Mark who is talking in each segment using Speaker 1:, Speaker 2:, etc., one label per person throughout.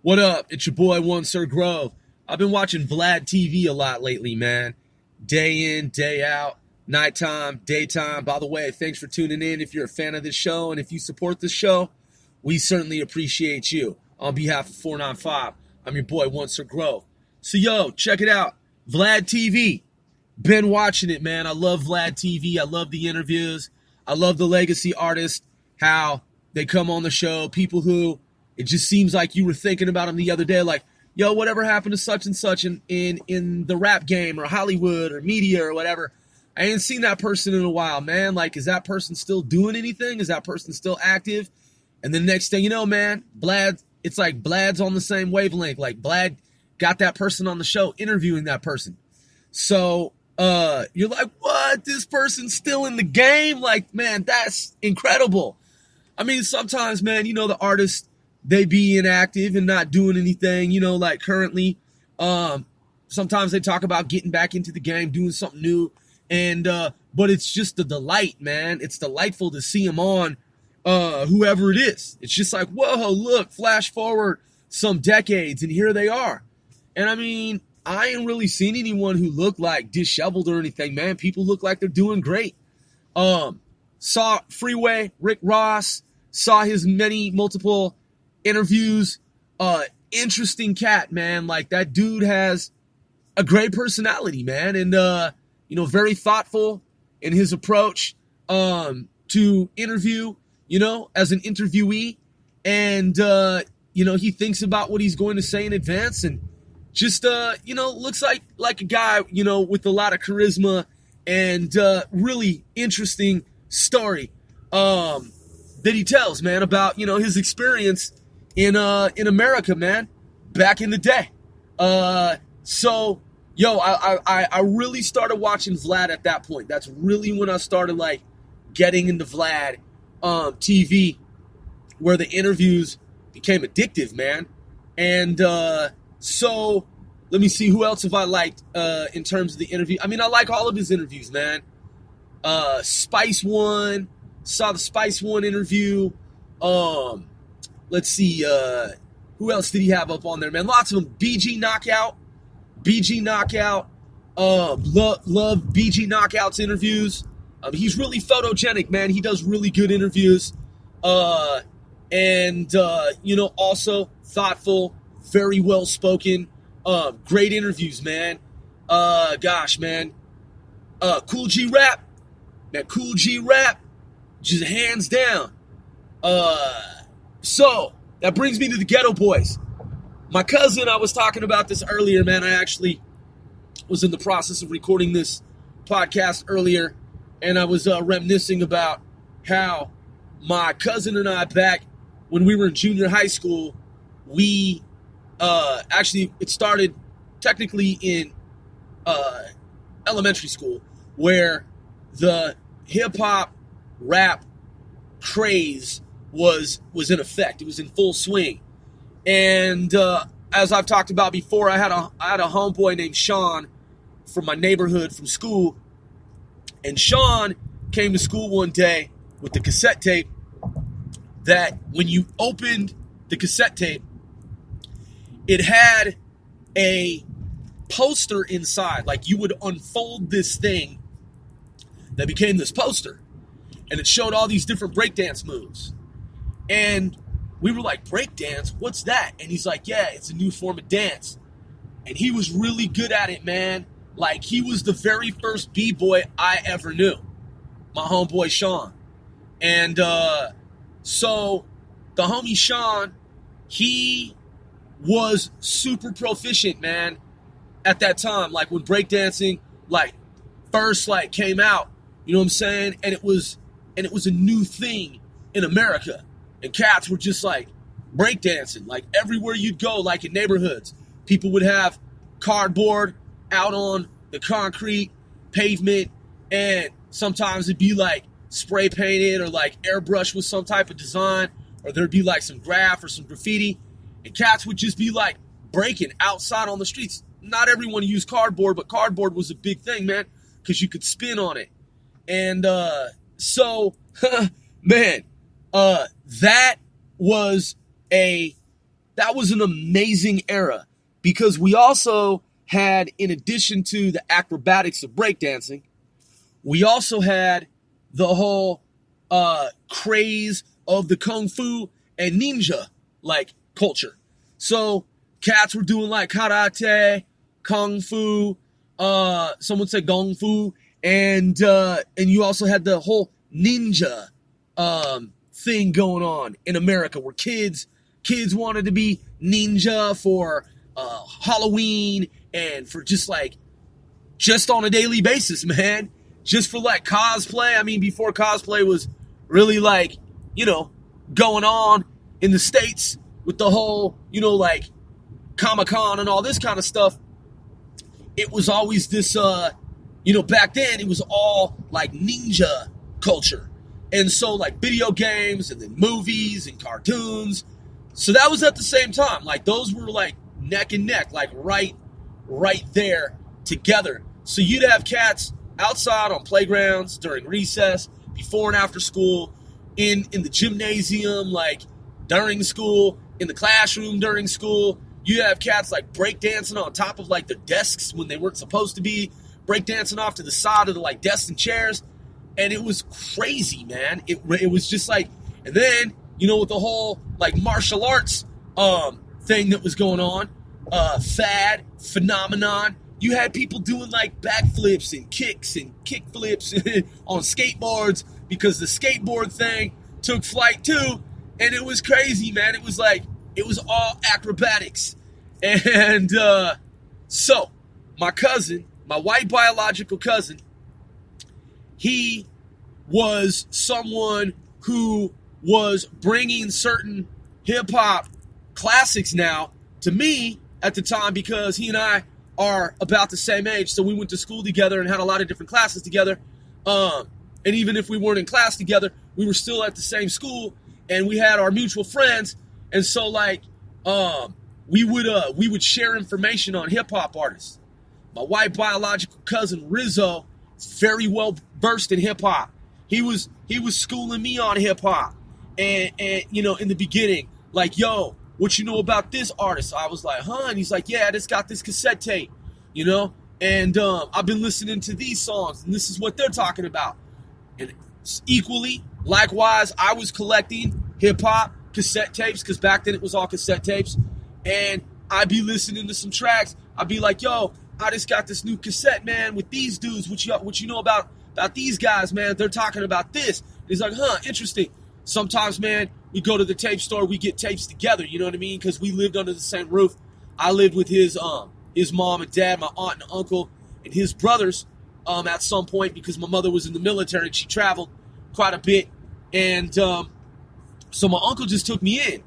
Speaker 1: What up? It's your boy One Sir Grove. I've been watching Vlad TV a lot lately, man. Day in, day out, nighttime, daytime. By the way, thanks for tuning in. If you're a fan of this show and if you support this show, we certainly appreciate you. On behalf of 495, I'm your boy One Sir Grove. So yo, check it out. Vlad TV. Been watching it, man. I love Vlad TV. I love the interviews. I love the legacy artists, how they come on the show. People who it just seems like you were thinking about them the other day, like, yo, whatever happened to such and such in the rap game or Hollywood or media or whatever. I ain't seen that person in a while, man. Like, is that person still doing anything? Is that person still active? And the next thing you know, man, Vlad, it's like Vlad's on the same wavelength. Like, Vlad got that person on the show, interviewing that person. So you're like, what? This person's still in the game? Like, man, that's incredible. I mean, sometimes, man, you know, the artists, they be inactive and not doing anything, you know, like currently. Sometimes they talk about getting back into the game, doing something new. And, but it's just a delight, man. It's delightful to see them on, whoever it is. It's just like, whoa, look, flash forward some decades and here they are. And I mean, I ain't really seen anyone who looked like disheveled or anything, man. People look like they're doing great. Saw Freeway, Rick Ross, saw his multiple interviews. Interesting cat, man. Like, that dude has a great personality, man. And, you know, very thoughtful in his approach, to interview, you know, as an interviewee. And, you know, he thinks about what he's going to say in advance and just, you know, looks like a guy, you know, with a lot of charisma and, really interesting story, that he tells, man, about, you know, his experience in America, man, back in the day. So, yo, I really started watching Vlad at that point. That's really when I started, like, getting into Vlad, TV, where the interviews became addictive, man. And, so let me see, who else have I liked, in terms of the interview? I mean, I like all of his interviews, man. Spice One, saw the Spice One interview. Let's see, who else did he have up on there, man? Lots of them. BG Knockout. Love BG Knockout's interviews. He's really photogenic, man. He does really good interviews. And you know, also thoughtful, very well spoken. Great interviews, man. Gosh, man. Cool G Rap. Man, Cool G Rap. Just hands down. So, that brings me to the Ghetto Boys. My cousin, I was talking about this earlier, man. I actually was in the process of recording this podcast earlier, and I was reminiscing about how my cousin and I, back when we were in junior high school, we actually, it started technically in elementary school, where the hip-hop rap craze was in effect. It was in full swing. And as I've talked about before, I had a homeboy named Sean from my neighborhood from school. And Sean came to school one day with the cassette tape that when you opened the cassette tape, it had a poster inside. Like, you would unfold this thing that became this poster. And it showed all these different breakdance moves. And we were like, breakdance? What's that? And he's like, yeah, it's a new form of dance. And he was really good at it, man. Like, he was the very first B-boy I ever knew. My homeboy Sean. And so the homie Sean, he was super proficient, man, at that time. Like, when breakdancing, like, first, like, came out, you know what I'm saying? And it was a new thing in America. And cats were just, like, breakdancing. Like, everywhere you'd go, like in neighborhoods, people would have cardboard out on the concrete pavement, and sometimes it'd be, like, spray painted or, like, airbrush with some type of design, or there'd be, like, some graph or some graffiti, and cats would just be, like, breaking outside on the streets. Not everyone used cardboard, but cardboard was a big thing, man, because you could spin on it. And so, man, that was a that was an amazing era because we also had, in addition to the acrobatics of breakdancing, we also had the whole craze of the kung fu and ninja like culture. So cats were doing like karate, kung fu, some would say gong fu, and you also had the whole ninja thing going on in America where kids wanted to be ninja for Halloween and for just on a daily basis, man. Just for like cosplay. I mean, before cosplay was really like, going on in the States with the whole, like Comic-Con and all this kind of stuff. It was always this, back then it was all like ninja culture. And so like video games and then movies and cartoons. So that was at the same time. Like those were like neck and neck, like right there together. So you'd have cats outside on playgrounds during recess, before and after school, in the gymnasium, like during school, in the classroom during school. You have cats like breakdancing on top of like the desks when they weren't supposed to be, breakdancing off to the side of the like desks and chairs. And it was crazy, man. It was just like, and then, with the whole like martial arts thing that was going on, phenomenon. You had people doing like backflips and kicks and kick flips on skateboards because the skateboard thing took flight too. And it was crazy, man. It was all acrobatics. And so my cousin, my white biological cousin, he was someone who was bringing certain hip-hop classics now to me at the time because he and I are about the same age. So we went to school together and had a lot of different classes together. And even if we weren't in class together, we were still at the same school and we had our mutual friends. And so like, we would share information on hip hop artists. My white biological cousin Rizzo is very well versed in hip hop. He was schooling me on hip hop. And in the beginning, like, yo, what you know about this artist? I was like, huh? And he's like, yeah, this got this cassette tape, and I've been listening to these songs, and this is what they're talking about. And equally, likewise, I was collecting hip-hop cassette tapes, because back then it was all cassette tapes, and I'd be listening to some tracks. I'd be like, yo, I just got this new cassette, man, with these dudes. What you know about these guys, man? They're talking about this. And he's like, huh, interesting. Sometimes, man, we go to the tape store, we get tapes together, you know what I mean? Because we lived under the same roof. I lived with his mom and dad, my aunt and uncle, and his brothers at some point because my mother was in the military and she traveled quite a bit. And so my uncle just took me in,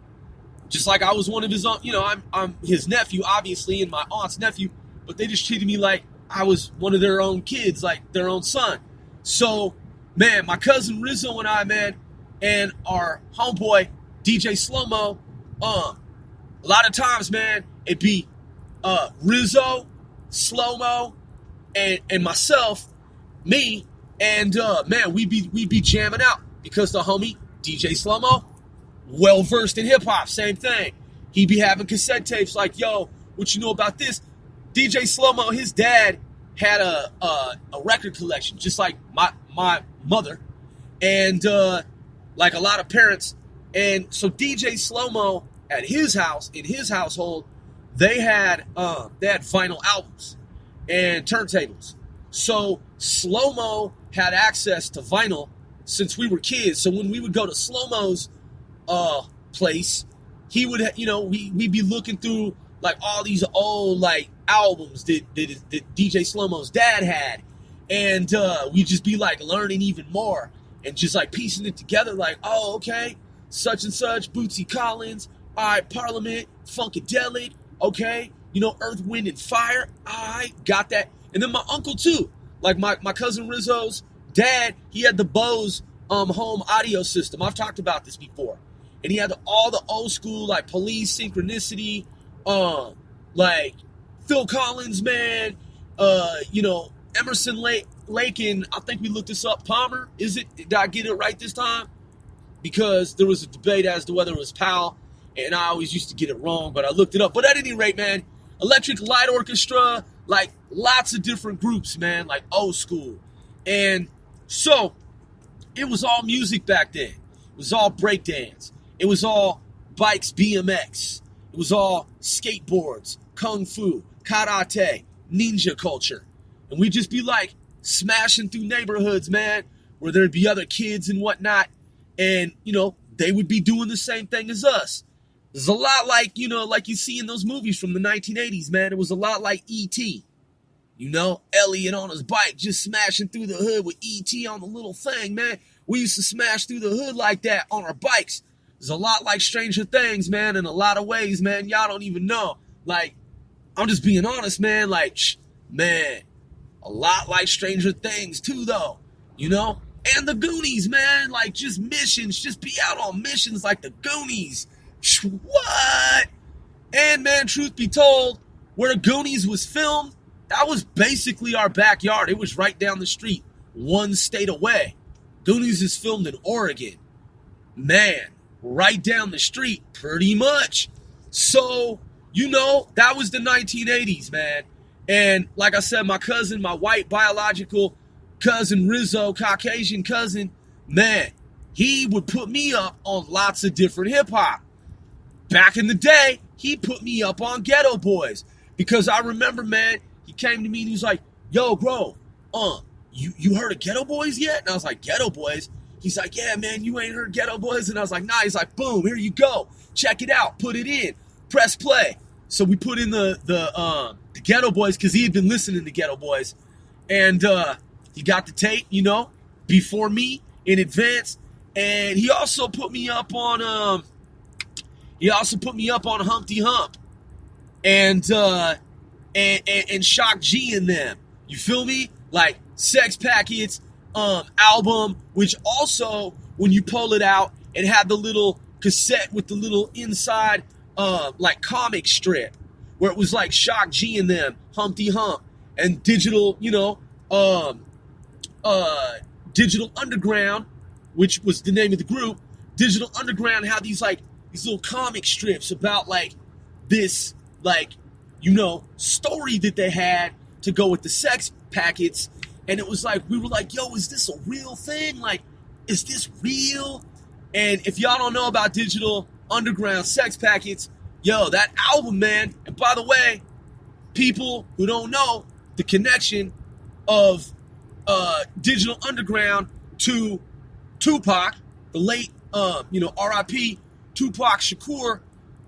Speaker 1: just like I was one of his own. I'm his nephew, obviously, and my aunt's nephew, but they just treated me like I was one of their own kids, like their own son. So, man, my cousin Rizzo and I, man, and our homeboy, DJ Slow-Mo, a lot of times, man, it'd be Rizzo, Slow-Mo, and myself, me, and man, we'd be jamming out because the homie, DJ Slow-Mo, well-versed in hip-hop, same thing. He'd be having cassette tapes like, yo, what you know about this? DJ Slow-Mo, his dad had a record collection, just like my mother, and like a lot of parents. And so DJ Slow-Mo at his house, in his household, they had vinyl albums and turntables. So Slow-Mo had access to vinyl since we were kids. So when we would go to Slow-Mo's place, he would, we'd be looking through like all these old like albums that DJ Slow-Mo's dad had. And we'd just be like learning even more. And just like piecing it together like, oh, okay, such and such, Bootsy Collins, all right, Parliament, Funkadelic, okay, Earth, Wind, and Fire, all right, got that. And then my uncle too, like my cousin Rizzo's dad, he had the Bose home audio system. I've talked about this before. And he had all the old school like Police, Synchronicity, like Phil Collins, man, Emerson Lake, and I think we looked this up. Palmer, is it? Did I get it right this time? Because there was a debate as to whether it was Powell and I always used to get it wrong, but I looked it up. But at any rate, man, Electric Light Orchestra, like lots of different groups, man, like old school. And so it was all music back then. It was all breakdance. It was all bikes, BMX. It was all skateboards, kung fu, karate, ninja culture. And we'd just be like smashing through neighborhoods, man, where there'd be other kids and whatnot. And, you know, they would be doing the same thing as us. It's a lot like, you know, like you see in those movies from the 1980s, man. It was a lot like E.T. You know, Elliot on his bike just smashing through the hood with E.T. on the little thing, man. We used to smash through the hood like that on our bikes. It's a lot like Stranger Things, man, in a lot of ways, man. Y'all don't even know. Like, I'm just being honest, man. Like, man, a lot like Stranger Things, too, though. You know? And the Goonies, man. Like, just missions. Just be out on missions like the Goonies. What? And, man, truth be told, where the Goonies was filmed, that was basically our backyard. It was right down the street, one state away. Goonies is filmed in Oregon. Man, right down the street, pretty much. So, you know, that was the 1980s, man. And like I said, my cousin, my white biological cousin Rizzo, Caucasian cousin, man, he would put me up on lots of different hip-hop. Back in the day, he put me up on Ghetto Boys. Because I remember, man, he came to me and he was like, yo, bro, you heard of Ghetto Boys yet? And I was like, Ghetto Boys? He's like, yeah, man, you ain't heard Ghetto Boys? And I was like, nah. He's like, boom, here you go. Check it out. Put it in. Press play. So we put in the Ghetto Boys because he had been listening to Ghetto Boys. And he got the tape, you know, before me in advance. And he also put me up on Humpty Hump and Shock G in them. You feel me? Like Sex Packets album, which also, when you pull it out, it had the little cassette with the little inside like comic strip where it was like Shock G and them, Humpty Hump, and Digital, you know, Digital Underground, which was the name of the group. Digital Underground had these little comic strips about like this, like, you know, story that they had to go with the Sex Packets. And it was like, we were like, yo, is this a real thing? Like, is this real? And if y'all don't know about Digital Underground Sex Packets, yo, that album, man. And by the way, people who don't know the connection of Digital Underground to Tupac, the late, R.I.P. Tupac Shakur.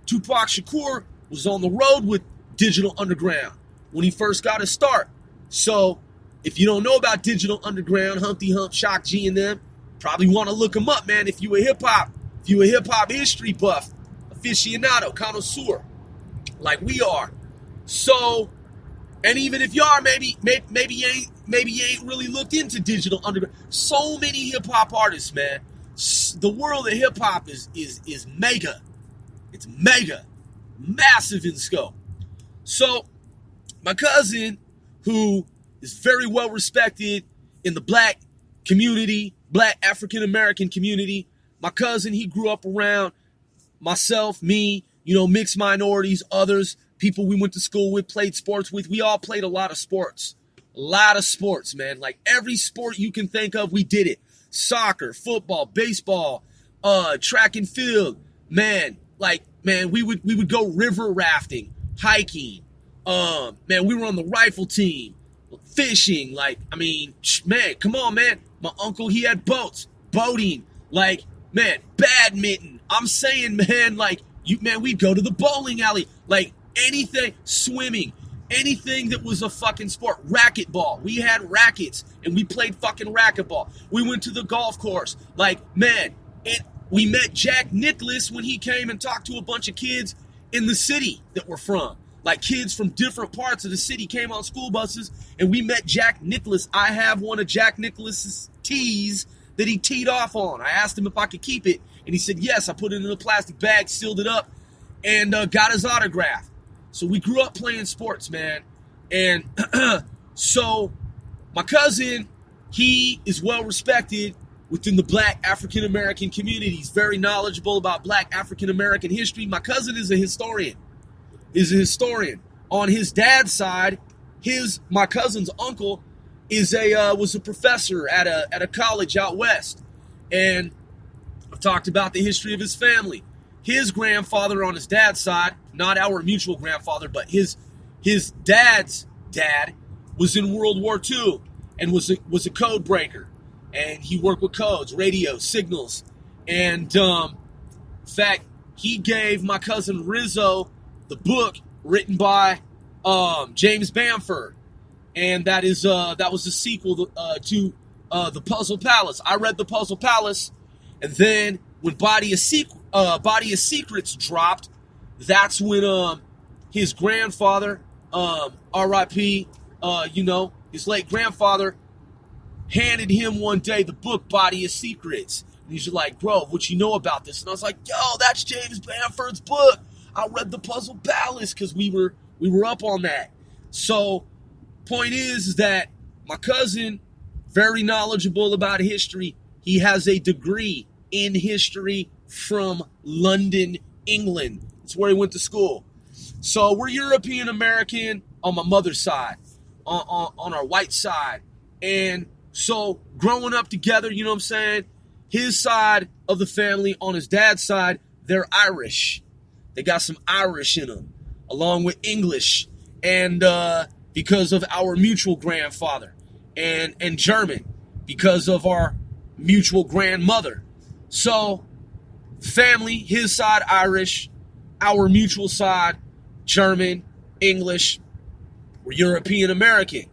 Speaker 1: Tupac Shakur was on the road with Digital Underground when he first got his start. So, if you don't know about Digital Underground, Humpty Hump, Shock G and them, probably want to look them up, man. If you a hip-hop history buff, aficionado, connoisseur, like we are. So, and even if you are, maybe you ain't really looked into Digital Underground. So many hip-hop artists, man. The world of hip-hop is mega. It's mega. Massive in scope. So, my cousin, who is very well respected in the black community, black African American community. My cousin, he grew up around myself, me, you know, mixed minorities, others, people we went to school with, played sports with. We all played a lot of sports. A lot of sports, man. Like every sport you can think of, we did it. Soccer, football, baseball, track and field. Man, we would go river rafting, hiking. Man, we were on the rifle team. Fishing, man, come on, man. My uncle, he had boats, boating, badminton. I'm saying, man, we'd go to the bowling alley, anything, swimming, anything that was a fucking sport. Racquetball. We had rackets, and we played fucking racquetball. We went to the golf course. We met Jack Nicklaus when he came and talked to a bunch of kids in the city that we're from. Like kids from different parts of the city came on school buses, and we met Jack Nicklaus. I have one of Jack Nicklaus's tees that he teed off on. I asked him if I could keep it, and he said yes. I put it in a plastic bag, sealed it up, and got his autograph. So we grew up playing sports, man. And so my cousin, he is well respected within the black African American community. He's very knowledgeable about black African American history. My cousin is a historian. On his dad's side, my cousin's uncle was a professor at a college out west. And I've talked about the history of his family. His grandfather on his dad's side, not our mutual grandfather, but his dad's dad was in World War II and was a code breaker. And he worked with codes, radio, signals. And in fact, he gave my cousin Rizzo the book written by James Bamford. And that was the sequel to The Puzzle Palace. I read The Puzzle Palace, and then when Body of Secrets dropped, that's when his grandfather, R.I.P., his late grandfather, handed him one day the book Body of Secrets. And he's like, bro, what you know about this? And I was like, yo, that's James Bamford's book. I read The Puzzle Palace because we were up on that. So point is that my cousin, very knowledgeable about history. He has a degree in history from London, England. That's where he went to school. So we're European American on my mother's side, on our white side. And so growing up together, you know what I'm saying? His side of the family, on his dad's side, they're Irish. They got some Irish in them, along with English. And because of our mutual grandfather, and German because of our mutual grandmother. So family, his side Irish, our mutual side German, English. We're European American.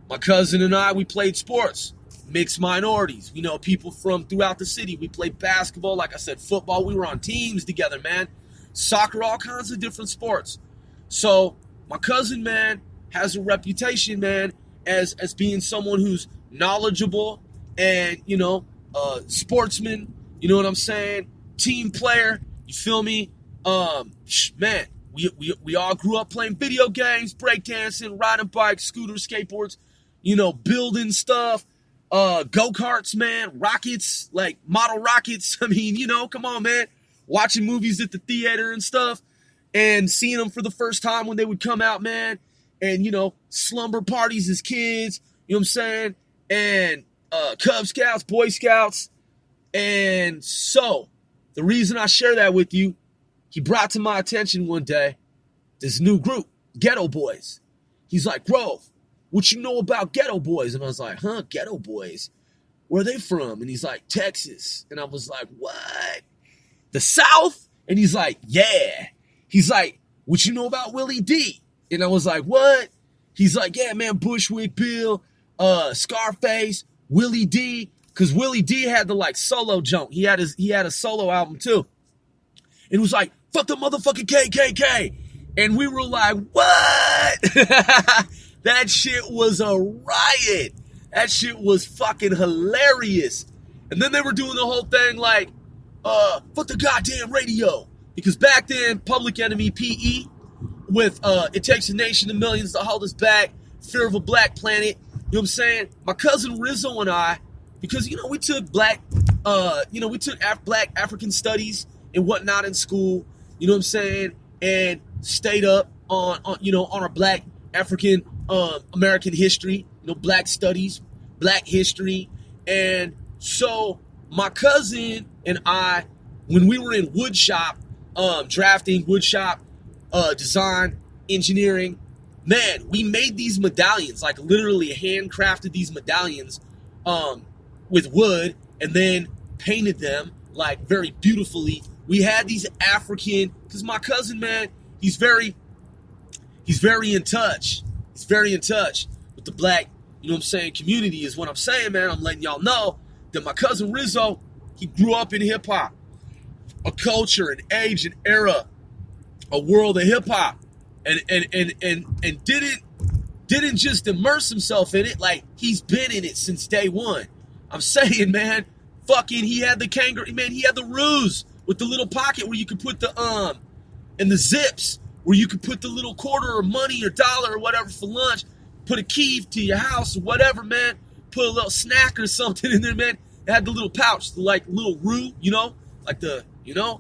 Speaker 1: My cousin and I, we played sports, mixed minorities. We know people from throughout the city. We played basketball, like I said, football. We were on teams together, man. Soccer, all kinds of different sports. So my cousin, man, has a reputation, man, as being someone who's knowledgeable and, sportsman, you know what I'm saying? Team player, you feel me? Man, we all grew up playing video games, breakdancing, riding bikes, scooters, skateboards, building stuff, go-karts, man, rockets, like model rockets. I mean, come on, man. Watching movies at the theater and stuff and seeing them for the first time when they would come out, man. And, slumber parties as kids, you know what I'm saying? And Cub Scouts, Boy Scouts. And so the reason I share that with you, he brought to my attention one day this new group, Ghetto Boys. He's like, bro, what you know about Ghetto Boys? And I was like, Ghetto Boys? Where are they from? And he's like, Texas. And I was like, what? The South? And he's like, yeah. He's like, what you know about Willie D? And I was like, what? He's like, yeah, man, Bushwick Bill, Scarface, Willie D. Because Willie D had the solo jump. He had a solo album too. And it was like, fuck the motherfucking KKK. And we were like, what? That shit was a riot. That shit was fucking hilarious. And then they were doing the whole thing like, fuck the goddamn radio. Because back then, Public Enemy PE with It Takes a Nation of Millions to Hold Us Back, Fear of a Black Planet, you know what I'm saying? My cousin Rizzo and I, because, we took black African studies and whatnot in school, you know what I'm saying? And stayed up on our black African American history, black studies, black history. And so my cousin and I, when we were in woodshop, drafting, woodshop, design, engineering, man, we made these medallions, like literally handcrafted these medallions with wood and then painted them like very beautifully. We had these African, because my cousin, man, he's very in touch. He's very in touch with the black, community is what I'm saying, man. I'm letting y'all know that my cousin Rizzo, he grew up in hip hop, a culture, an age, an era, a world of hip hop, and didn't just immerse himself in it, like he's been in it since day one. I'm saying, man, fucking, he had the kangaroo, man, he had the ruse with the little pocket where you could put the and the zips where you could put the little quarter or money or dollar or whatever for lunch, put a key to your house or whatever, man, put a little snack or something in there, man. It had the little pouch, like little Roo, like the,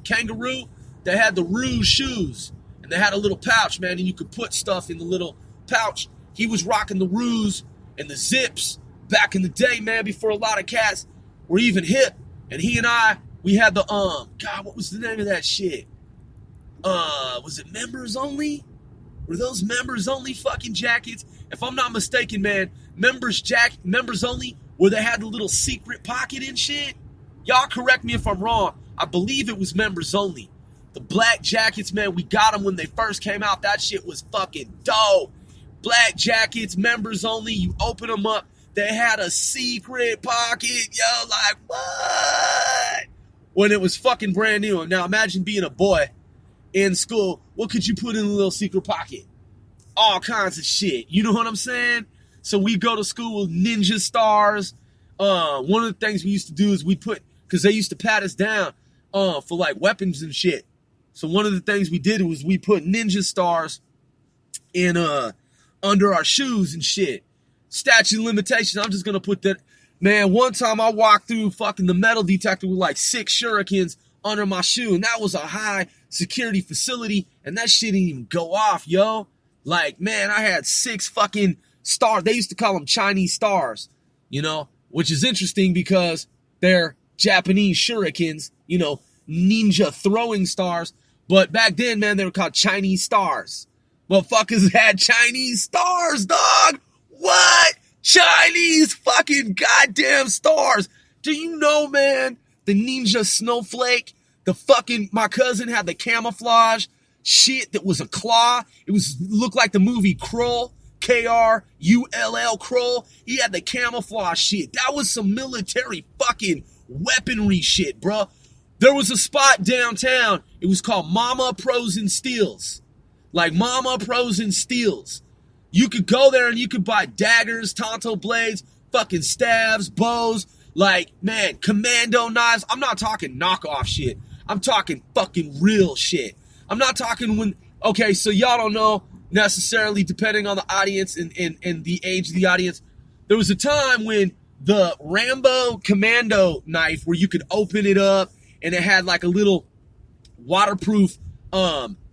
Speaker 1: kangaroo. They had the Roo shoes, and they had a little pouch, man, and you could put stuff in the little pouch. He was rocking the Roos and the Zips back in the day, man, before a lot of cats were even hip. And he and I, we had the, God, what was the name of that shit? Was it members only? Were those members only fucking jackets? If I'm not mistaken, man, members only, where they had the little secret pocket and shit. Y'all correct me if I'm wrong. I believe it was members only. The black jackets, man, we got them when they first came out. That shit was fucking dope. Black jackets, members only. You open them up, they had a secret pocket. Yo, like, what? When it was fucking brand new. Now imagine being a boy in school. What could you put in a little secret pocket? All kinds of shit. You know what I'm saying? So we go to school with ninja stars. One of the things we used to do is we put, because they used to pat us down for like weapons and shit. So one of the things we did was we put ninja stars in under our shoes and shit. Statute of limitations, I'm just gonna put that. Man, one time I walked through fucking the metal detector with like 6 shurikens under my shoe, and that was a high security facility, and that shit didn't even go off, yo. Like, man, I had 6 fucking stars. They used to call them Chinese stars, which is interesting because they're Japanese shurikens, ninja throwing stars. But back then, man, they were called Chinese stars. Motherfuckers had Chinese stars, dog. What? Chinese fucking goddamn stars. Do you know, man, the ninja snowflake, my cousin had the camouflage shit that was a claw. It looked like the movie Krull, Krull, Krull. He had the camouflage shit. That was some military fucking weaponry shit, bro. There was a spot downtown. It was called Mama Pros and Steels. Like Mama Pros and Steels. You could go there and you could buy daggers, tonto blades, fucking staves, bows, like, man, commando knives. I'm not talking knockoff shit. I'm talking fucking real shit. I'm not talking okay, so y'all don't know necessarily, depending on the audience and the age of the audience. There was a time when the Rambo commando knife, where you could open it up and it had like a little waterproof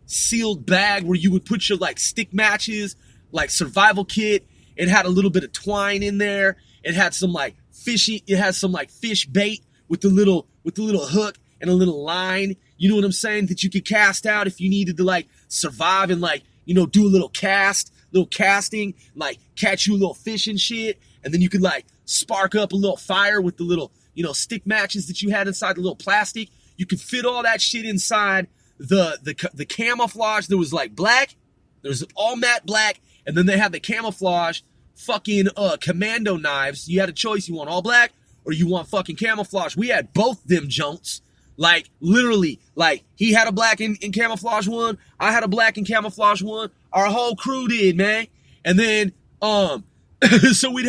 Speaker 1: sealed bag where you would put your like stick matches, like survival kit. It had a little bit of twine in there. It had some like fish bait with the little hook and a little line. You know what I'm saying? That you could cast out if you needed to like survive and like, do a little casting, like catch you a little fish and shit. And then you could like spark up a little fire with the little, stick matches that you had inside the little plastic. You could fit all that shit inside the camouflage. There was like black, there was all matte black, and then they had the camouflage fucking commando knives. You had a choice. You want all black or you want fucking camouflage. We had both them junks. Like, literally, like, he had a black and camouflage one. I had a black and camouflage one. Our whole crew did, man. And then, so we'd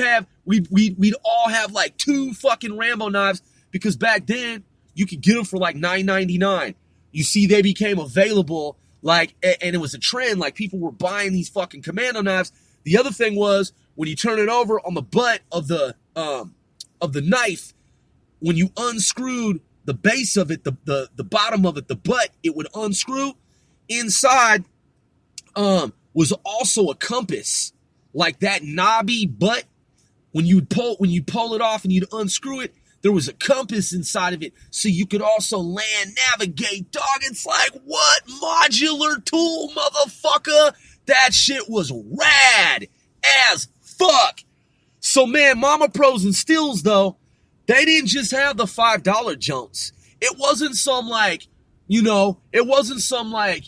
Speaker 1: all have, like, 2 fucking Rambo knives, because back then, you could get them for, like, $9.99. You see, they became available, like, and it was a trend. Like, people were buying these fucking commando knives. The other thing was, when you turn it over on the butt of the knife, when you unscrewed the base of it, the bottom of it, the butt, it would unscrew. Inside was also a compass. Like that knobby butt, when you'd pull it off and you'd unscrew it, there was a compass inside of it, so you could also land navigate, dog. It's like, what modular tool, motherfucker? That shit was rad as fuck. So, man, Mama Pros and Steels, though, they didn't just have the $5 junks. It wasn't some like, it wasn't some like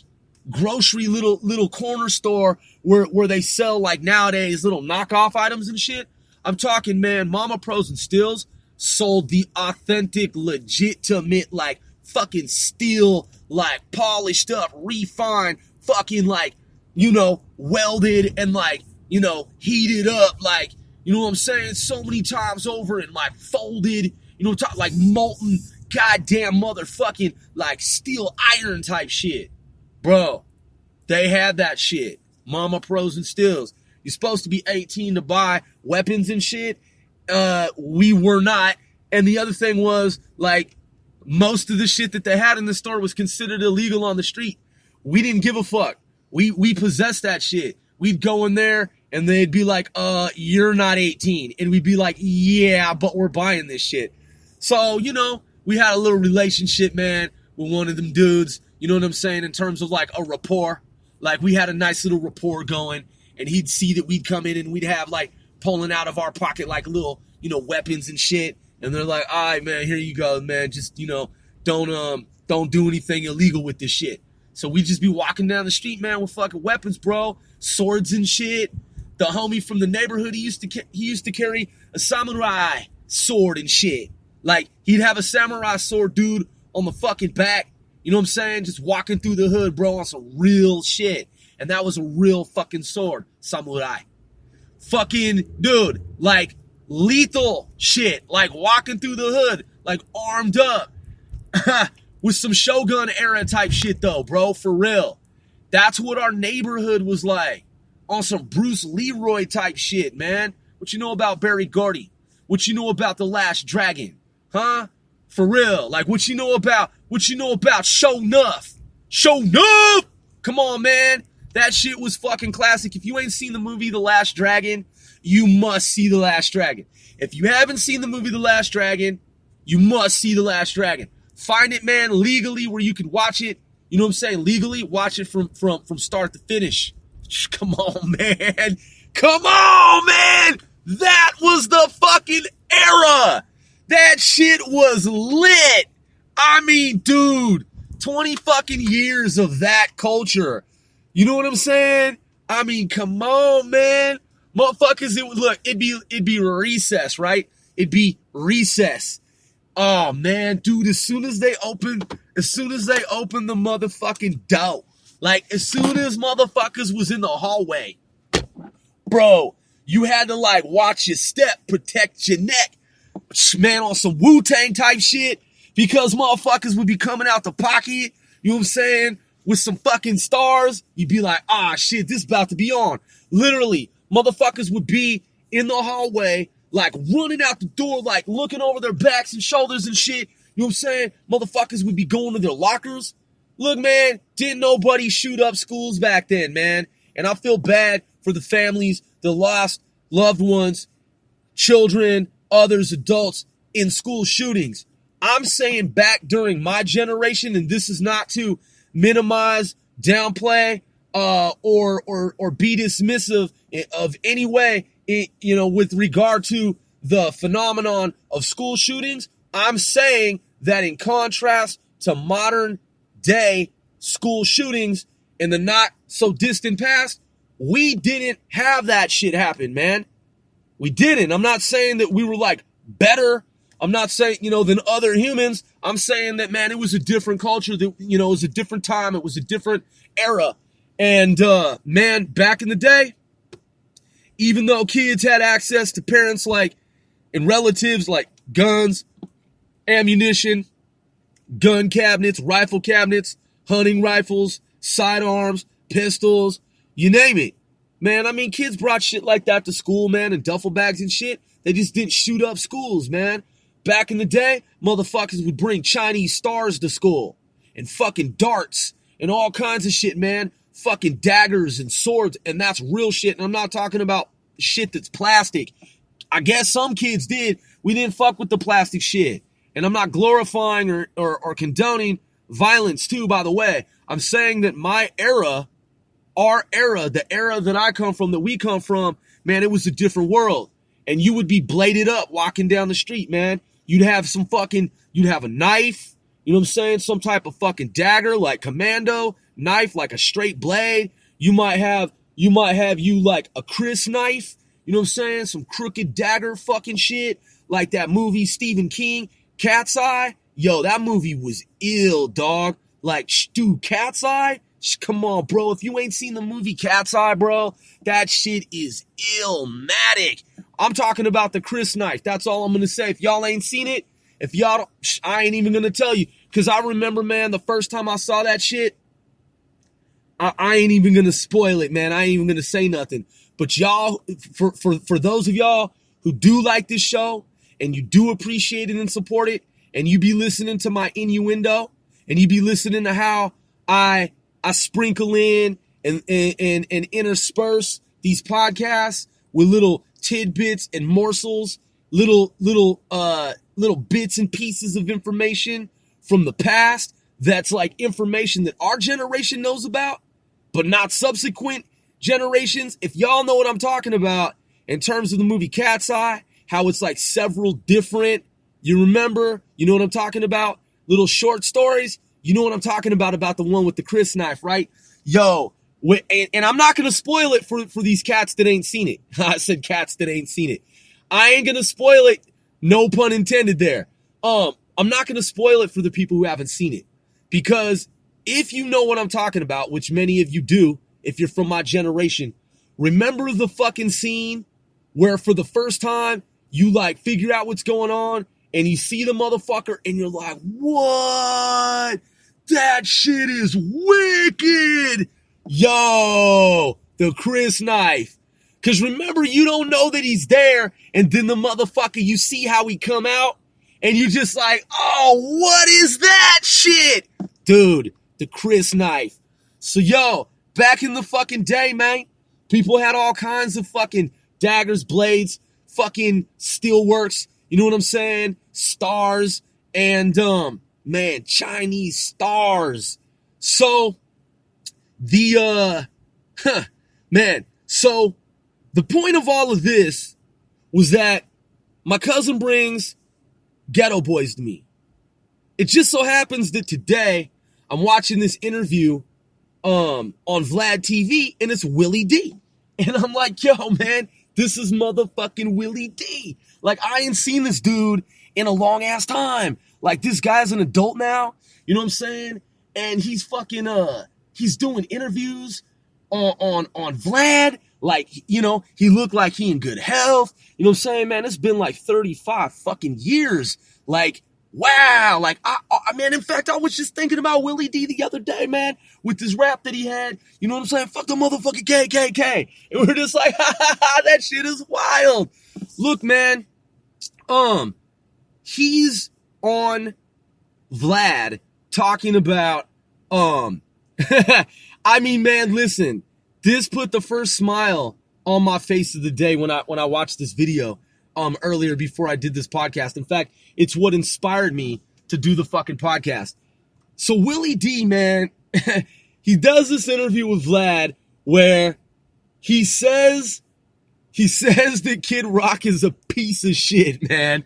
Speaker 1: grocery little corner store where they sell like nowadays little knockoff items and shit. I'm talking, man, Mama Pros and Steels sold the authentic, legitimate, like fucking steel, like polished up, refined, fucking like, welded and like, heated up, like, you know what I'm saying? So many times over and like folded, like molten goddamn motherfucking like steel iron type shit. Bro, they had that shit. Mama Pros and Steels. You're supposed to be 18 to buy weapons and shit. We were not. And the other thing was, like, most of the shit that they had in the store was considered illegal on the street. We didn't give a fuck. We possessed that shit. We'd go in there and they'd be like, you're not 18. And we'd be like, yeah, but we're buying this shit. So, you know, we had a little relationship, man, with one of them dudes. You know what I'm saying? In terms of like a rapport. Like we had a nice little rapport going, and he'd see that we'd come in and we'd have like pulling out of our pocket like little, you know, weapons and shit. And they're like, all right, man, here you go, man. Just, you know, don't do anything illegal with this shit. So we just be walking down the street, man, with fucking weapons, bro. Swords and shit. The homie from the neighborhood, he used to carry a samurai sword and shit. Like, he'd have a samurai sword, dude, on the fucking back. You know what I'm saying? Just walking through the hood, bro, on some real shit. And that was a real fucking sword. Samurai. Fucking, dude, like, lethal shit. Like, walking through the hood, like, armed up. With some Shogun era type shit, though, bro, for real. That's what our neighborhood was like. On some Bruce Leroy type shit, man. What you know about Barry Gordy? What you know about The Last Dragon? Huh? For real. Like, what you know about Show Nuff? Show Nuff! Come on, man. That shit was fucking classic. If you ain't seen the movie The Last Dragon, you must see The Last Dragon. If you haven't seen the movie The Last Dragon, you must see The Last Dragon. Find it, man, legally where you can watch it. You know what I'm saying? Legally, watch it from start to finish. Come on, man. Come on, man. That was the fucking era. That shit was lit. I mean, dude, 20 fucking years of that culture. You know what I'm saying? I mean, come on, man. Motherfuckers, it'd be recess, right? It'd be recess. Oh, man, dude, as soon as they open the motherfucking door, like, as soon as motherfuckers was in the hallway, bro, you had to, like, watch your step, protect your neck, man, on some Wu-Tang type shit, because motherfuckers would be coming out the pocket, you know what I'm saying, with some fucking stars. You'd be like, shit, this about to be on. Literally, motherfuckers would be in the hallway, like, running out the door, like, looking over their backs and shoulders and shit. You know what I'm saying? Motherfuckers would be going to their lockers. Look, man, didn't nobody shoot up schools back then, man. And I feel bad for the families, the lost loved ones, children, others, adults in school shootings. I'm saying back during my generation, and this is not to minimize, downplay, or be dismissive of any way, you know, with regard to the phenomenon of school shootings. I'm saying that in contrast to modern day school shootings in the not so distant past, we didn't have that shit happen, man. We didn't. I'm not saying that we were like better. I'm not saying, you know, than other humans. I'm saying that, man, it was a different culture, that, you know, it was a different time. It was a different era. And, man, back in the day, even though kids had access to parents like, and relatives like guns, ammunition, gun cabinets, rifle cabinets, hunting rifles, sidearms, pistols, you name it. Man, I mean, kids brought shit like that to school, man, and duffel bags and shit. They just didn't shoot up schools, man. Back in the day, motherfuckers would bring Chinese stars to school and fucking darts and all kinds of shit, man. Fucking daggers and swords, and that's real shit. And I'm not talking about shit that's plastic. I guess some kids did. We didn't fuck with the plastic shit. And I'm not glorifying or condoning violence too, by the way. I'm saying that my era, our era, the era that I come from, that we come from, man, it was a different world. And you would be bladed up walking down the street, man. You'd have a knife, you know what I'm saying? Some type of fucking dagger, like commando knife, like a straight blade. You might have like a Chris knife, you know what I'm saying? Some crooked dagger fucking shit, like that movie Stephen King, Cat's Eye. Yo, that movie was ill, dog. Like, dude, Cat's Eye? Come on, bro. If you ain't seen the movie Cat's Eye, bro, that shit is illmatic. I'm talking about the Chris knife. That's all I'm going to say. If y'all ain't seen it, if y'all don't, I ain't even going to tell you. Because I remember, man, the first time I saw that shit, I ain't even going to spoil it, man. I ain't even going to say nothing. But y'all, for those of y'all who do like this show and you do appreciate it and support it, and you be listening to my innuendo, and you be listening to how I sprinkle in and intersperse these podcasts with little tidbits and morsels, little bits and pieces of information from the past that's like information that our generation knows about, but not subsequent generations. If y'all know what I'm talking about in terms of the movie Cat's Eye, how it's like several different, you remember, you know what I'm talking about? Little short stories. You know what I'm talking about the one with the Chris knife, right? Yo, and I'm not going to spoil it for these cats that ain't seen it. I said cats that ain't seen it. I ain't going to spoil it. No pun intended there. I'm not going to spoil it for the people who haven't seen it. Because if you know what I'm talking about, which many of you do, if you're from my generation, remember the fucking scene where for the first time you like figure out what's going on and you see the motherfucker and you're like, what? That shit is wicked. Yo, the Chris knife. Because remember, you don't know that he's there, and then the motherfucker, you see how he come out, and you're just like, oh, what is that shit? Dude, the Chris knife. So, yo, back in the fucking day, man, people had all kinds of fucking daggers, blades, fucking steelworks, you know what I'm saying? Stars, and, man, Chinese stars. So, so the point of all of this was that my cousin brings Ghetto Boys to me. It just so happens that today I'm watching this interview on Vlad TV, and it's Willie D. And I'm like, yo, man, this is motherfucking Willie D. Like, I ain't seen this dude in a long ass time. Like, this guy's an adult now, you know what I'm saying? And he's fucking he's doing interviews on Vlad. Like, you know, he looked like he in good health. You know what I'm saying, man? It's been like 35 fucking years. Like, wow. Like, man, in fact, I was just thinking about Willie D the other day, man, with this rap that he had. You know what I'm saying? Fuck the motherfucking KKK. And we're just like, ha, ha, ha, that shit is wild. Look, man, he's on Vlad talking about, I mean, man, listen, this put the first smile on my face of the day when I watched this video earlier before I did this podcast. In fact, it's what inspired me to do the fucking podcast. So Willie D, man, he does this interview with Vlad where he says that Kid Rock is a piece of shit, man.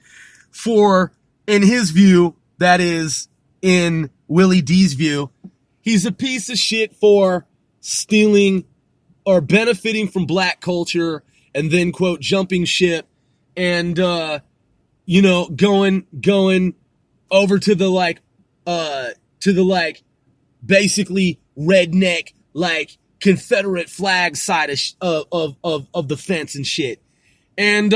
Speaker 1: For, in his view, that is, in Willie D's view, he's a piece of shit for stealing or benefiting from black culture and then, quote, jumping ship and, you know, going over to the basically redneck, like, Confederate flag side of the fence and shit. And,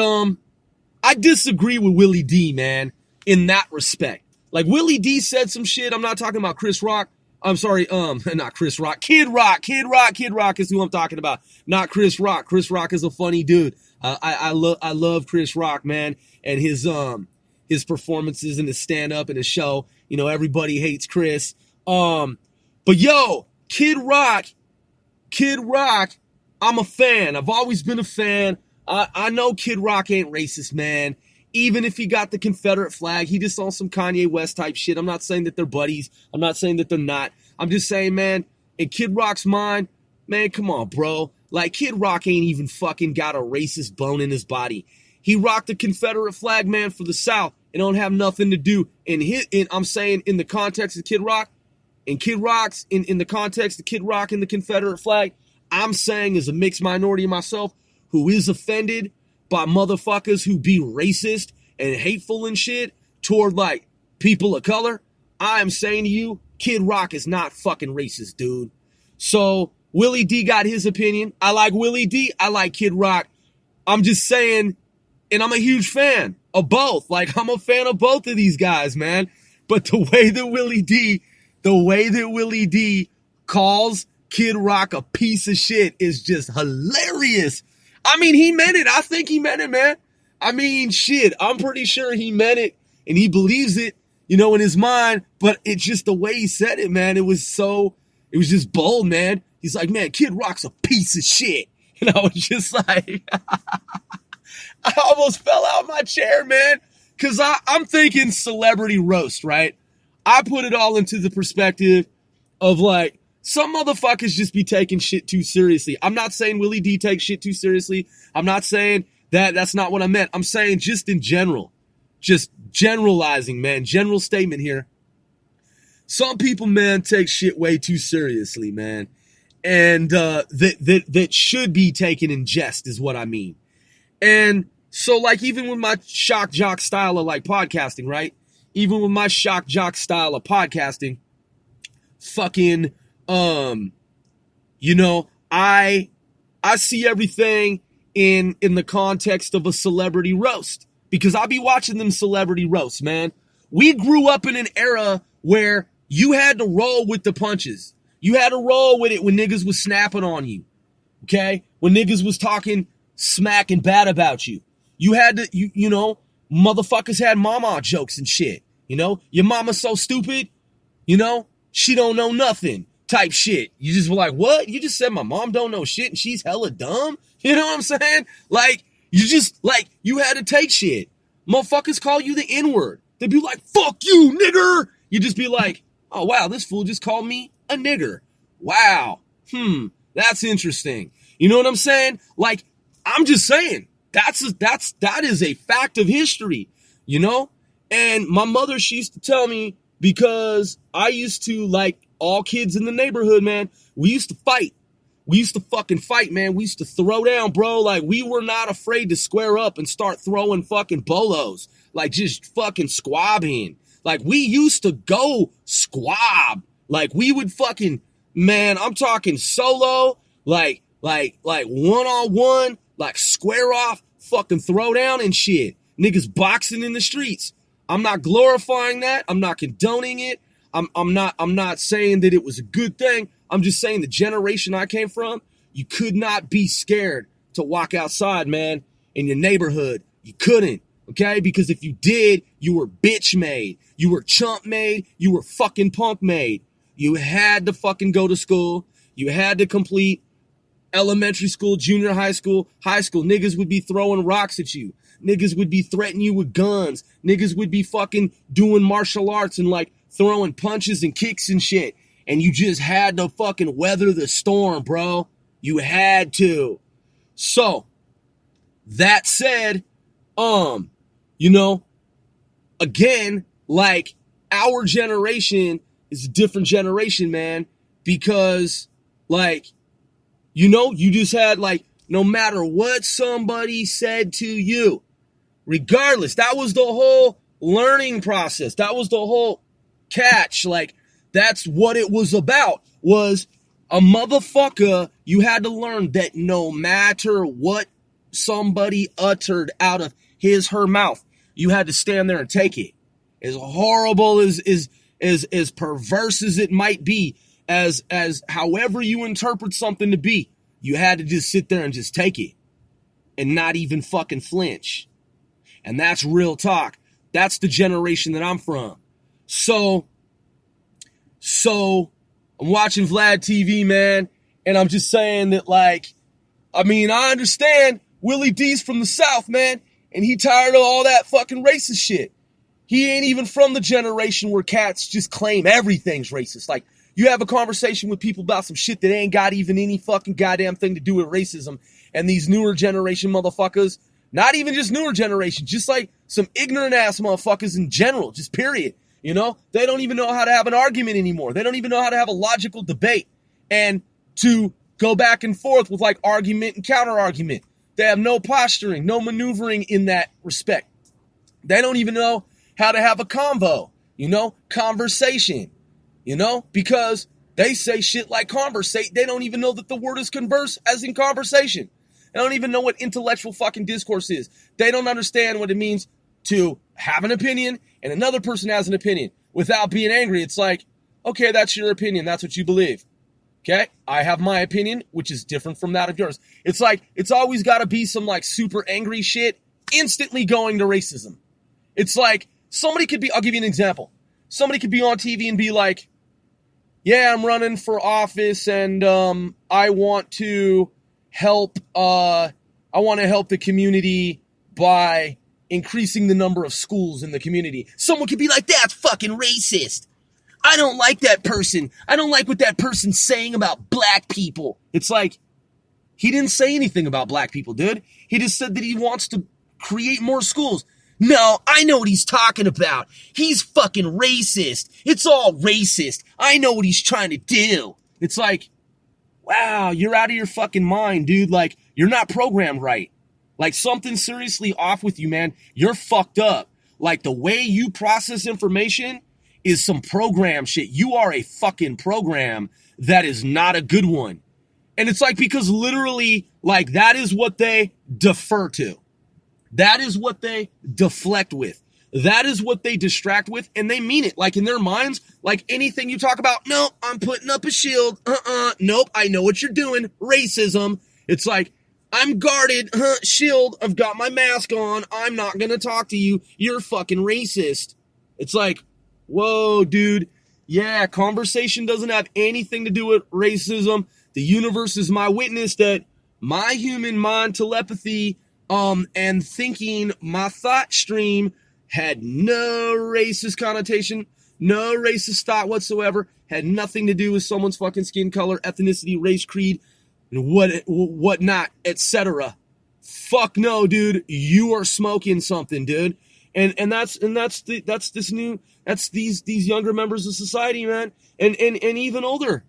Speaker 1: I disagree with Willie D, man, in that respect. Like, Willie D said some shit. I'm not talking about Chris Rock. I'm sorry, not Chris Rock. Kid Rock is who I'm talking about. Not Chris Rock. Chris Rock is a funny dude. I love Chris Rock, man, and his performances and his stand-up and his show. You know, everybody hates Chris. But yo, Kid Rock, I'm a fan. I've always been a fan. I know Kid Rock ain't racist, man. Even if he got the Confederate flag, he just on some Kanye West type shit. I'm not saying that they're buddies. I'm not saying that they're not. I'm just saying, man, in Kid Rock's mind, man, come on, bro. Like, Kid Rock ain't even fucking got a racist bone in his body. He rocked the Confederate flag, man, for the South. It don't have nothing to do. I'm saying in the context of Kid Rock, in the context of Kid Rock and the Confederate flag, I'm saying as a mixed minority myself who is offended by motherfuckers who be racist and hateful and shit toward, like, people of color, I am saying to you, Kid Rock is not fucking racist, dude. So, Willie D got his opinion. I like Willie D. I like Kid Rock. I'm just saying, and I'm a huge fan of both. Like, I'm a fan of both of these guys, man. But the way that Willie D calls Kid Rock a piece of shit is just hilarious. I mean, he meant it. I think he meant it, man. I mean, shit, I'm pretty sure he meant it and he believes it, you know, in his mind, but it's just the way he said it, man. It was just bold, man. He's like, man, Kid Rock's a piece of shit. And I was just like, I almost fell out of my chair, man. Because I'm thinking celebrity roast, right? I put it all into the perspective of like, some motherfuckers just be taking shit too seriously. I'm not saying Willie D takes shit too seriously. I'm not saying that's not what I meant. I'm saying just in general. Just generalizing, man. General statement here. Some people, man, take shit way too seriously, man. And that should be taken in jest is what I mean. And so, like, even with my shock jock style of, like, podcasting, right? Even with my shock jock style of podcasting, fucking, you know, I see everything in the context of a celebrity roast. Because I'll be watching them celebrity roasts, man. We grew up in an era where you had to roll with the punches. You had to roll with it when niggas was snapping on you. Okay? When niggas was talking smack and bad about you. You had to, you know, motherfuckers had mama jokes and shit. You know? Your mama's so stupid, you know? She don't know nothing type shit. You just were like, what? You just said my mom don't know shit and she's hella dumb? You know what I'm saying? Like, you just, like, you had to take shit. Motherfuckers call you the N-word. They'd be like, fuck you, nigger. You just be like, oh, wow, this fool just called me a nigger. Wow. That's interesting. You know what I'm saying? Like, I'm just saying, that is a fact of history, you know? And my mother, she used to tell me, because I used to, like all kids in the neighborhood, man, we used to fight. We used to fucking fight, man. We used to throw down, bro. Like, we were not afraid to square up and start throwing fucking bolos. Like, just fucking squabbing. Like, we used to go squab. Like, we would fucking, man, I'm talking solo, like one-on-one, like square off, fucking throw down and shit. Niggas boxing in the streets. I'm not glorifying that. I'm not condoning it. I'm not saying that it was a good thing. I'm just saying the generation I came from, you could not be scared to walk outside, man, in your neighborhood. You couldn't, okay? Because if you did, you were bitch made. You were chump made. You were fucking punk made. You had to fucking go to school. You had to complete elementary school, junior high school, high school. Niggas would be throwing rocks at you. Niggas would be threatening you with guns. Niggas would be fucking doing martial arts and like throwing punches and kicks and shit. And you just had to fucking weather the storm, bro. You had to. So, that said, you know, again, like, our generation is a different generation, man. Because, like, you know, you just had, like, no matter what somebody said to you, regardless, that was the whole learning process. That was the whole catch. Like, that's what it was about, was a motherfucker. You had to learn that no matter what somebody uttered out of his, her mouth, you had to stand there and take it. As horrible as perverse as it might be, as however you interpret something to be, you had to just sit there and just take it and not even fucking flinch. And that's real talk. That's the generation that I'm from. So I'm watching Vlad TV, man, and I'm just saying that, like, I mean, I understand Willie D's from the South, man, and he tired of all that fucking racist shit. He ain't even from the generation where cats just claim everything's racist. Like, you have a conversation with people about some shit that ain't got even any fucking goddamn thing to do with racism, and these newer generation motherfuckers, not even just newer generation, just like some ignorant ass motherfuckers in general, just period. You know, they don't even know how to have an argument anymore. They don't even know how to have a logical debate and to go back and forth with like argument and counter argument. They have no posturing, no maneuvering in that respect. They don't even know how to have a convo, you know, conversation, you know, because they say shit like conversate. They don't even know that the word is converse as in conversation. They don't even know what intellectual fucking discourse is. They don't understand what it means to have an opinion and another person has an opinion without being angry. It's like, okay, that's your opinion. That's what you believe. Okay? I have my opinion, which is different from that of yours. It's like, it's always got to be some like super angry shit instantly going to racism. It's like somebody could be, I'll give you an example. Somebody could be on TV and be like, yeah, I'm running for office and I want to help the community by increasing the number of schools in the community. Someone could be like, that's fucking racist. I don't like that person. I don't like what that person's saying about black people. It's like, he didn't say anything about black people, dude. He just said that he wants to create more schools. No, I know what he's talking about. He's fucking racist. It's all racist. I know what he's trying to do. It's like, wow, you're out of your fucking mind, dude. Like, you're not programmed right. Like, something's seriously off with you, man. You're fucked up. Like, the way you process information is some program shit. You are a fucking program that is not a good one. And it's like, because literally, like, that is what they defer to. That is what they deflect with. That is what they distract with, and they mean it. Like, in their minds, like, anything you talk about, no, I'm putting up a shield. Nope, I know what you're doing. Racism. It's like, I'm guarded. Shield. I've got my mask on. I'm not going to talk to you. You're fucking racist. It's like, whoa, dude. Yeah, conversation doesn't have anything to do with racism. The universe is my witness that my human mind telepathy and thinking, my thought stream had no racist connotation, no racist thought whatsoever, had nothing to do with someone's fucking skin color, ethnicity, race, creed, and whatnot, etc. Fuck no, dude. You are smoking something, dude. And that's these younger members of society, man, and even older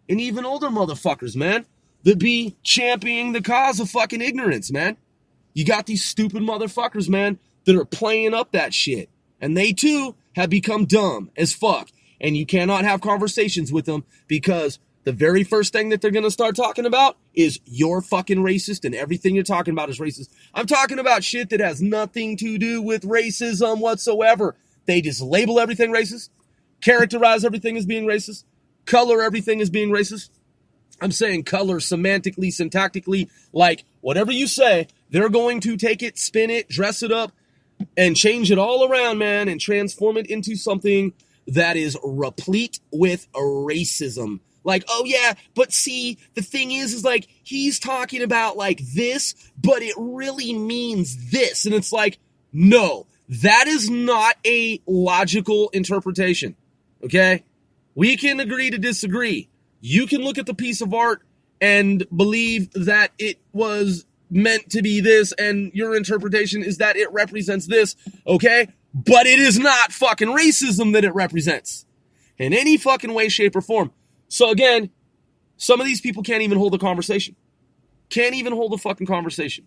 Speaker 1: motherfuckers, man, that be championing the cause of fucking ignorance, man. You got these stupid motherfuckers, man, that are playing up that shit, and they too have become dumb as fuck. And you cannot have conversations with them because the very first thing that they're going to start talking about is you're fucking racist and everything you're talking about is racist. I'm talking about shit that has nothing to do with racism whatsoever. They just label everything racist, characterize everything as being racist, color everything as being racist. I'm saying color semantically, syntactically, like whatever you say, they're going to take it, spin it, dress it up, and change it all around, man, and transform it into something that is replete with racism. Like, oh yeah, but see, the thing is like, he's talking about like this, but it really means this. And it's like, no, that is not a logical interpretation, okay? We can agree to disagree. You can look at the piece of art and believe that it was meant to be this, and your interpretation is that it represents this, okay? But it is not fucking racism that it represents in any fucking way, shape, or form. So again, some of these people can't even hold a conversation. Can't even hold a fucking conversation.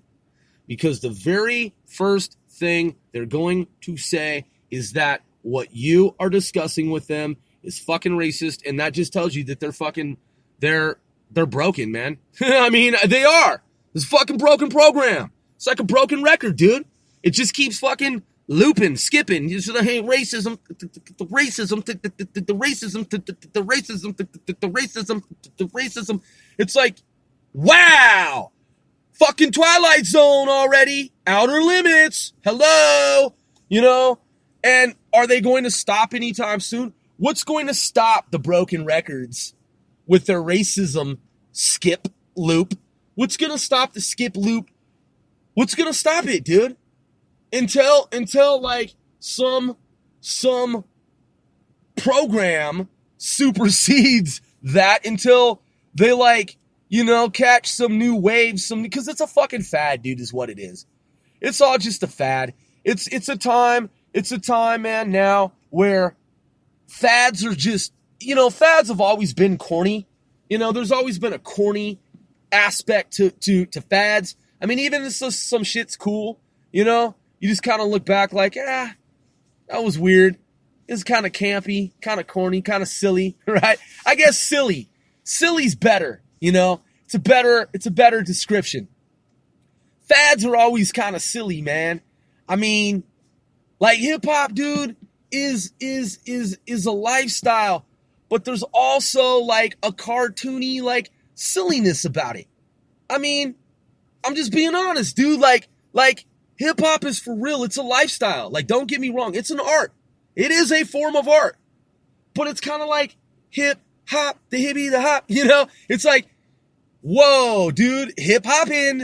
Speaker 1: Because the very first thing they're going to say is that what you are discussing with them is fucking racist, and that just tells you that they're broken, man. I mean, they are. It's a fucking broken program. It's like a broken record, dude. It just keeps fucking looping, skipping. You just hey, racism, the racism. It's like, wow, fucking Twilight Zone already. Outer Limits. Hello, you know. And are they going to stop anytime soon? What's going to stop the broken records with their racism skip loop? What's going to stop the skip loop? What's going to stop it, dude? Until like some program supersedes that, until they like, you know, catch some new waves, because it's a fucking fad, dude, is what it is. It's all just a fad. It's a time, man, now where fads are just, you know, fads have always been corny. You know, there's always been a corny aspect to fads. I mean, even if some shit's cool, you know, you just kind of look back like, that was weird. It's kind of campy, kind of corny, kind of silly, right? I guess silly. Silly's better, you know? It's a better description. Fads are always kind of silly, man. I mean, like hip hop, dude, is a lifestyle, but there's also like a cartoony like silliness about it. I mean, I'm just being honest, dude. Like hip-hop is for real. It's a lifestyle. Like, don't get me wrong. It's an art. It is a form of art. But it's kind of like hip-hop, the hippie, the hop, you know? It's like, whoa, dude, hip-hopping.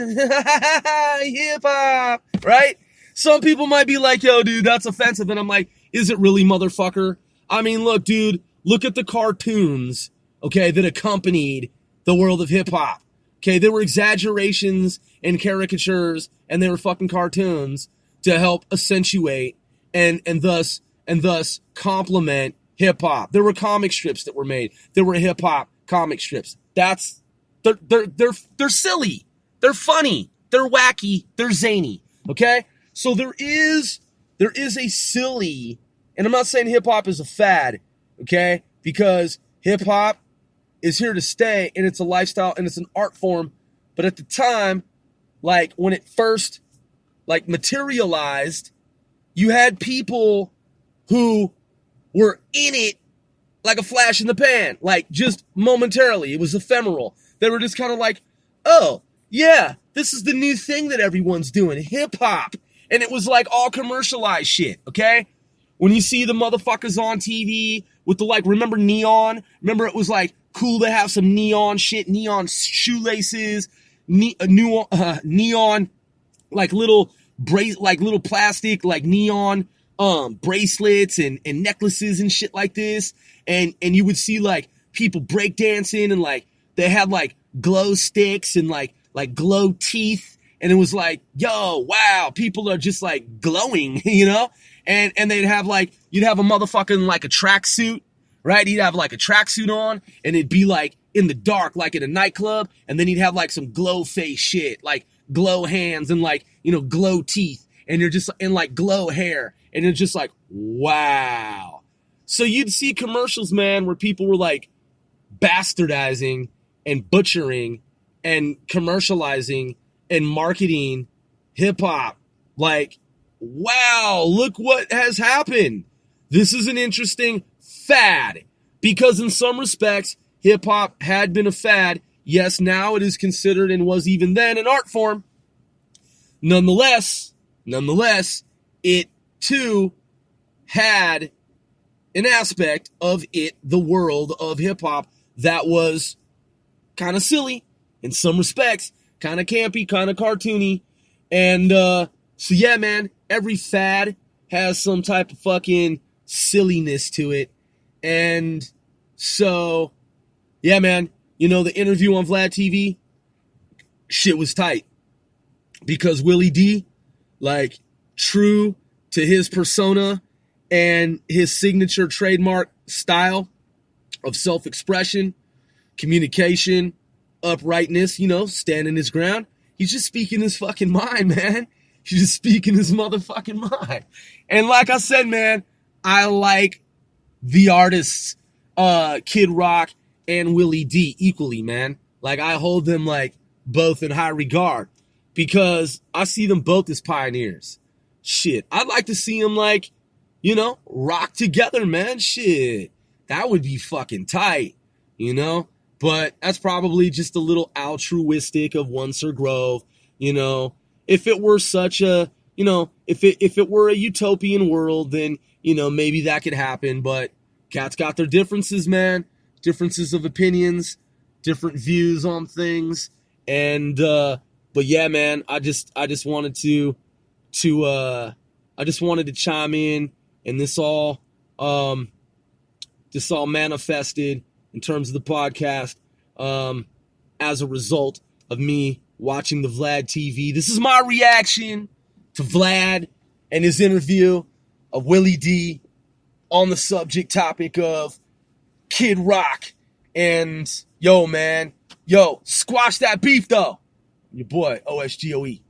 Speaker 1: Hip-hop, right? Some people might be like, yo, dude, that's offensive. And I'm like, is it really, motherfucker? I mean, look, dude, look at the cartoons, okay, that accompanied the world of hip-hop. Okay, there were exaggerations and caricatures, and they were fucking cartoons to help accentuate and thus complement hip-hop. There were comic strips that were made. There were hip-hop comic strips. They're silly. They're funny. They're wacky. They're zany. Okay? So there is a silly, and I'm not saying hip-hop is a fad, okay? Because hip-hop is here to stay, and it's a lifestyle, and it's an art form. But at the time, like, when it first, like, materialized, you had people who were in it like a flash in the pan, like, just momentarily. It was ephemeral. They were just kind of like, oh, yeah, this is the new thing that everyone's doing, hip-hop. And it was like all commercialized shit, okay? When you see the motherfuckers on TV with the, like, remember neon? Remember it was like cool to have some neon shit, neon shoelaces, neon, like little little plastic, like neon bracelets and necklaces and shit like this. And you would see like people breakdancing and like they had like glow sticks and like glow teeth. And it was like, yo, wow, people are just like glowing, you know? And they'd have like, you'd have a motherfucking like a tracksuit, right? He'd have like a tracksuit on and it'd be like in the dark, like in a nightclub. And then he'd have like some glow face shit, like glow hands and like, you know, glow teeth. And you're just, and like glow hair. And it's just like, wow. So you'd see commercials, man, where people were like bastardizing and butchering and commercializing and marketing hip-hop. Like, wow, look what has happened. This is an interesting fad. Because in some respects, hip-hop had been a fad. Yes, now it is considered and was even then an art form. Nonetheless, it too had an aspect of it, the world of hip-hop, that was kind of silly in some respects. Kind of campy, kind of cartoony. And so yeah, man, every fad has some type of fucking silliness to it. And so, yeah, man, you know, the interview on Vlad TV, shit was tight. Because Willie D, like, true to his persona and his signature trademark style of self-expression, communication, uprightness, you know, standing his ground. He's just speaking his fucking mind, man. He's just speaking his motherfucking mind. And like I said, man, I like the artists, Kid Rock and Willie D equally, man. Like, I hold them, like, both in high regard because I see them both as pioneers. Shit, I'd like to see them, like, you know, rock together, man. Shit, that would be fucking tight, you know? But that's probably just a little altruistic of one Sir Grove, you know. If it were such a, you know, if it were a utopian world, then, you know, maybe that could happen. But cats got their differences, man. Differences of opinions, different views on things. And but yeah, man, I just wanted to chime in, and this all manifested in terms of the podcast as a result of me watching the Vlad TV. This is my reaction to Vlad and his interview of Willie D on the subject topic of Kid Rock. And yo, man, squash that beef though. Your boy, OSGOE.